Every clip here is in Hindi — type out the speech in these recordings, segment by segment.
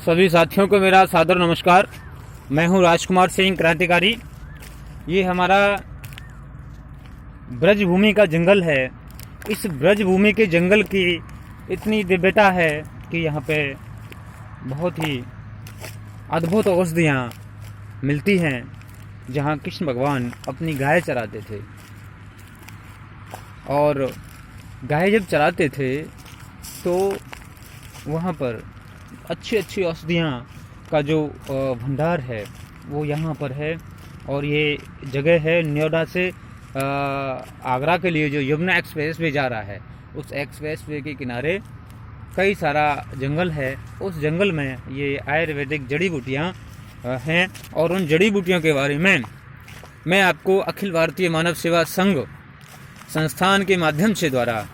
सभी साथियों को मेरा सादर नमस्कार। मैं हूं राजकुमार सिंह क्रांतिकारी। ये हमारा ब्रजभूमि का जंगल है। इस ब्रजभूमि के जंगल की इतनी दिव्यता है कि यहाँ पे बहुत ही अद्भुत औषधियाँ मिलती हैं। जहाँ कृष्ण भगवान अपनी गाय चराते थे और गाय जब चराते थे तो वहाँ पर अच्छी अच्छी औषधियाँ का जो भंडार है वो यहाँ पर है। और ये जगह है नोएडा से आगरा के लिए जो यमुना एक्सप्रेस वे जा रहा है, उस एक्सप्रेस वे के किनारे कई सारा जंगल है। उस जंगल में ये आयुर्वेदिक जड़ी बूटियाँ हैं और उन जड़ी बूटियों के बारे में मैं आपको अखिल भारतीय मानव सेवा संघ संस्थान के माध्यम से द्वारा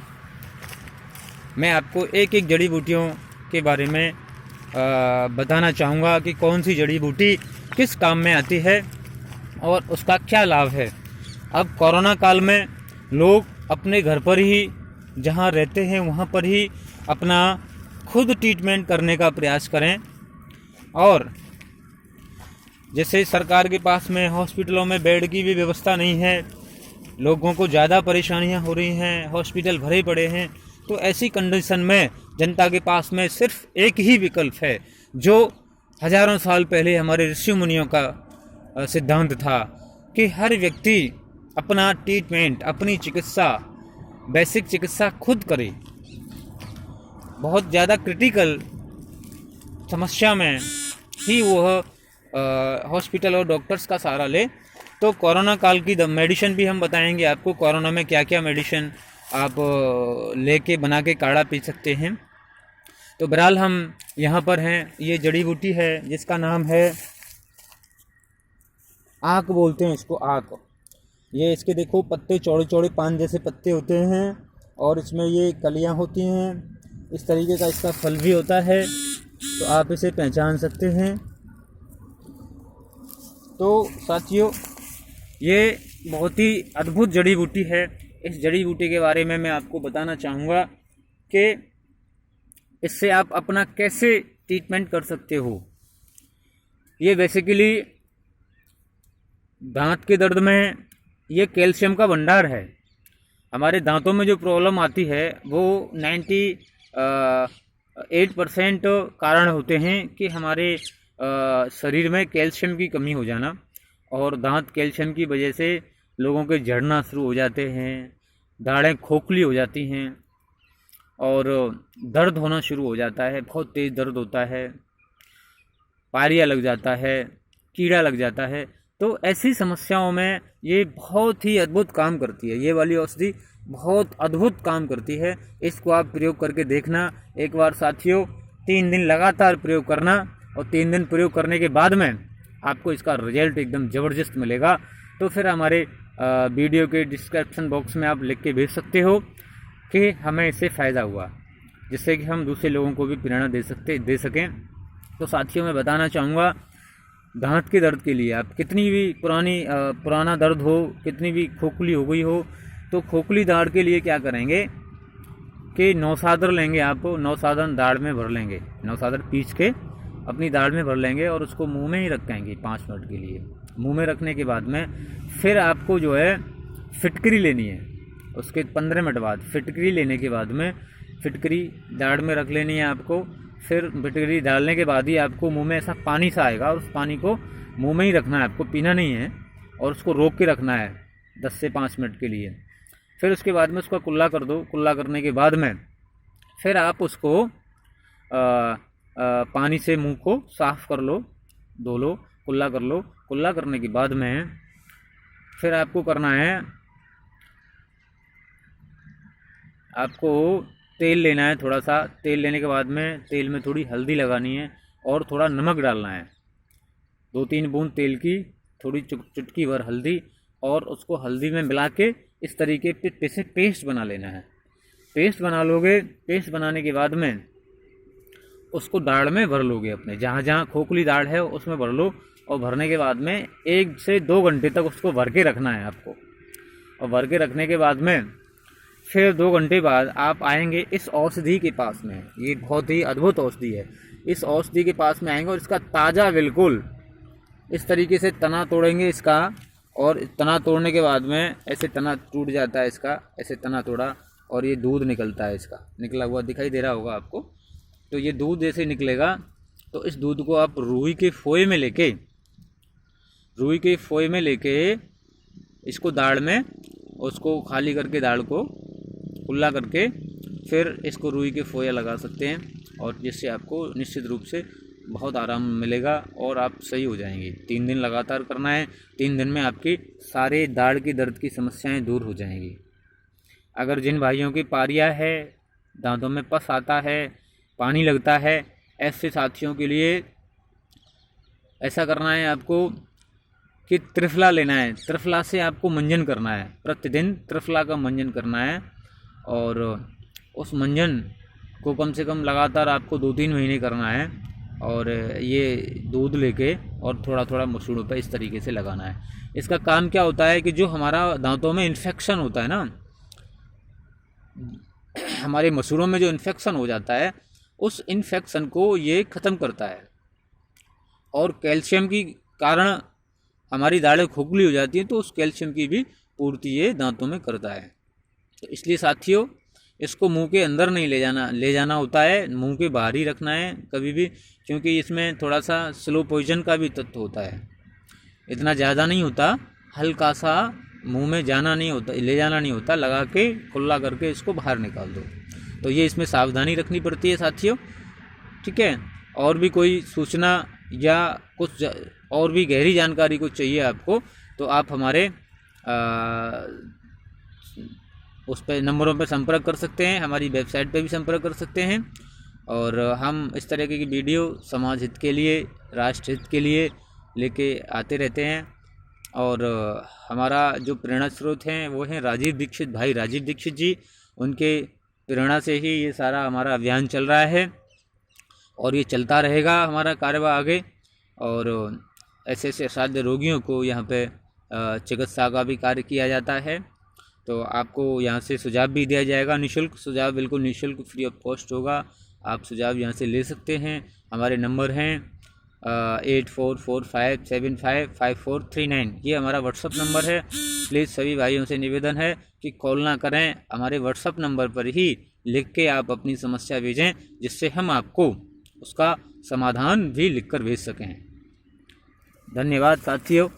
मैं आपको एक एक जड़ी बूटियों के बारे में बताना चाहूँगा कि कौन सी जड़ी बूटी किस काम में आती है और उसका क्या लाभ है। अब कोरोना काल में लोग अपने घर पर ही जहाँ रहते हैं वहाँ पर ही अपना खुद ट्रीटमेंट करने का प्रयास करें। और जैसे सरकार के पास में हॉस्पिटलों में बेड की भी व्यवस्था नहीं है, लोगों को ज़्यादा परेशानियाँ हो रही हैं, हॉस्पिटल भरे पड़े हैं, तो ऐसी कंडीशन में जनता के पास में सिर्फ एक ही विकल्प है जो हजारों साल पहले हमारे ऋषि मुनियों का सिद्धांत था कि हर व्यक्ति अपना ट्रीटमेंट, अपनी चिकित्सा, बेसिक चिकित्सा खुद करे। बहुत ज़्यादा क्रिटिकल समस्या में ही वह हॉस्पिटल और डॉक्टर्स का सहारा ले। तो कोरोना काल की मेडिसिन भी हम बताएंगे आपको, कोरोना में क्या क्या मेडिसिन आप लेके बना के काढ़ा पी सकते हैं। तो बहरहाल हम यहाँ पर हैं। ये जड़ी बूटी है जिसका नाम है आक, बोलते हैं इसको आक। ये इसके देखो पत्ते चौड़े चौड़े पान जैसे पत्ते होते हैं और इसमें ये कलियाँ होती हैं। इस तरीके का इसका फल भी होता है, तो आप इसे पहचान सकते हैं। तो साथियों, ये बहुत ही अद्भुत जड़ी बूटी है। इस जड़ी बूटी के बारे में मैं आपको बताना चाहूँगा कि इससे आप अपना कैसे ट्रीटमेंट कर सकते हो। ये बेसिकली दांत के दर्द में ये कैल्शियम का भंडार है। हमारे दांतों में जो प्रॉब्लम आती है वो 98% कारण होते हैं कि हमारे शरीर में कैल्शियम की कमी हो जाना, और दांत कैल्शियम की वजह से लोगों के झड़ना शुरू हो जाते हैं, दाढ़ें खोखली हो जाती हैं और दर्द होना शुरू हो जाता है। बहुत तेज़ दर्द होता है, पारिया लग जाता है, कीड़ा लग जाता है। तो ऐसी समस्याओं में ये बहुत ही अद्भुत काम करती है। ये वाली औषधि बहुत अद्भुत काम करती है। इसको आप प्रयोग करके देखना एक बार साथियों। 3 दिन लगातार प्रयोग करना और 3 दिन प्रयोग करने के बाद में आपको इसका रिजल्ट एकदम ज़बरदस्त मिलेगा। तो फिर हमारे वीडियो के डिस्क्रिप्शन बॉक्स में आप लिख के भेज सकते हो कि हमें इससे फ़ायदा हुआ, जिससे कि हम दूसरे लोगों को भी प्रेरणा दे सकें। तो साथियों, मैं बताना चाहूँगा, दांत के दर्द के लिए आप कितनी भी पुराना दर्द हो, कितनी भी खोखली हो गई हो, तो खोखली दाढ़ के लिए क्या करेंगे कि नौसादर लेंगे। आप नौसादर दाढ़ में भर लेंगे, नौसादर पीस के अपनी दाढ़ में भर लेंगे और उसको मुंह में ही रखेंगे 5 मिनट के लिए। मुंह में रखने के बाद में फिर आपको जो है फिटकरी लेनी है। उसके 15 मिनट बाद फिटकरी लेने के बाद में फिटकरी दाढ़ में रख लेनी है आपको। फिर फिटकरी डालने के बाद ही आपको मुंह में ऐसा पानी सा आएगा और उस पानी को मुंह में ही रखना है, आपको पीना नहीं है, और उसको रोक के रखना है 10 से 5 मिनट के लिए। फिर उसके बाद में उसका कुल्ला कर दो। कुल्ला करने के बाद में फिर आप उसको पानी से मुंह को साफ़ कर लो, धो लो, कुल्ला कर लो। कुल्ला करने के बाद में फिर आपको करना है, आपको तेल लेना है। थोड़ा सा तेल लेने के बाद में तेल में थोड़ी हल्दी लगानी है और थोड़ा नमक डालना है। 2-3 बूंद तेल की, थोड़ी चुटकी भर हल्दी, और उसको हल्दी में मिला के इस तरीके से पेस्ट बना लेना है। पेस्ट बना लोगे। पेस्ट बनाने के बाद में उसको दाढ़ में भर लोगे, अपने जहाँ जहाँ खोखली दाढ़ है उसमें भर लो। और भरने के बाद में 1 से 2 घंटे तक उसको भर के रखना है आपको। और भर के रखने के बाद में फिर 2 घंटे बाद आप आएंगे इस औषधि के पास में। ये बहुत ही अद्भुत औषधि है। इस औषधि के पास में आएंगे और इसका ताज़ा बिल्कुल इस तरीके से तना तोड़ेंगे इसका, और तना तोड़ने के बाद में ऐसे तना टूट जाता है इसका, ऐसे तना तोड़ा और ये दूध निकलता है, इसका निकला हुआ दिखाई दे रहा होगा आपको। तो ये दूध जैसे निकलेगा तो इस दूध को आप रूई के फोए में लेके इसको दाढ़ में, उसको खाली करके दाढ़ को खुला करके फिर इसको रूई के फोया लगा सकते हैं, और जिससे आपको निश्चित रूप से बहुत आराम मिलेगा और आप सही हो जाएंगे। 3 दिन लगातार करना है। 3 दिन में आपकी सारे दाढ़ की दर्द की समस्याएं दूर हो जाएंगी। अगर जिन भाइयों की पारिया है, दांतों में पस आता है, पानी लगता है, ऐसे साथियों के लिए ऐसा करना है आपको कि त्रिफला लेना है। त्रिफला से आपको मंजन करना है, प्रतिदिन त्रिफला का मंजन करना है, और उस मंजन को कम से कम लगातार आपको 2-3 महीने करना है। और ये दूध लेके और थोड़ा थोड़ा मसूड़ों पे इस तरीके से लगाना है। इसका काम क्या होता है कि जो हमारा दांतों में इन्फेक्शन होता है ना, हमारे मसूड़ों में जो इन्फेक्शन हो जाता है, उस इन्फेक्शन को ये ख़त्म करता है। और कैल्शियम की कारण हमारी दाढ़ें खोखली हो जाती हैं, तो उस कैल्शियम की भी पूर्ति ये दांतों में करता है। तो इसलिए साथियों, इसको मुंह के अंदर नहीं ले जाना होता है, मुंह के बाहर ही रखना है कभी भी, क्योंकि इसमें थोड़ा सा स्लो पॉइजन का भी तत्व होता है। इतना ज़्यादा नहीं होता, हल्का सा मुंह में जाना नहीं होता, ले जाना नहीं होता, लगा के खुला करके इसको बाहर निकाल दो। तो ये इसमें सावधानी रखनी पड़ती है साथियों, ठीक है। और भी कोई सूचना या कुछ और भी गहरी जानकारी कुछ चाहिए आपको, तो आप हमारे उस पर नंबरों पर संपर्क कर सकते हैं, हमारी वेबसाइट पर भी संपर्क कर सकते हैं। और हम इस तरह की वीडियो समाज हित के लिए, राष्ट्र हित के लिए लेके आते रहते हैं। और हमारा जो प्रेरणा स्रोत हैं वो हैं राजीव दीक्षित, भाई राजीव दीक्षित जी। उनके प्रेरणा से ही ये सारा हमारा अभियान चल रहा है, और ये चलता रहेगा हमारा कार्यभार आगे। और ऐसे ऐसे असाध्य रोगियों को यहाँ पे चिकित्सा का भी कार्य किया जाता है। तो आपको यहाँ से सुझाव भी दिया जाएगा, निःशुल्क सुझाव, बिल्कुल निःशुल्क, फ्री ऑफ कॉस्ट होगा। आप सुझाव यहाँ से ले सकते हैं। हमारे नंबर हैं 8445755439, ये हमारा व्हाट्सअप नंबर है। प्लीज़ सभी भाइयों से निवेदन है कि कॉल ना करें, हमारे व्हाट्सअप नंबर पर ही लिख के आप अपनी समस्या भेजें, जिससे हम आपको उसका समाधान भी लिखकर भेज सकें। धन्यवाद साथियों।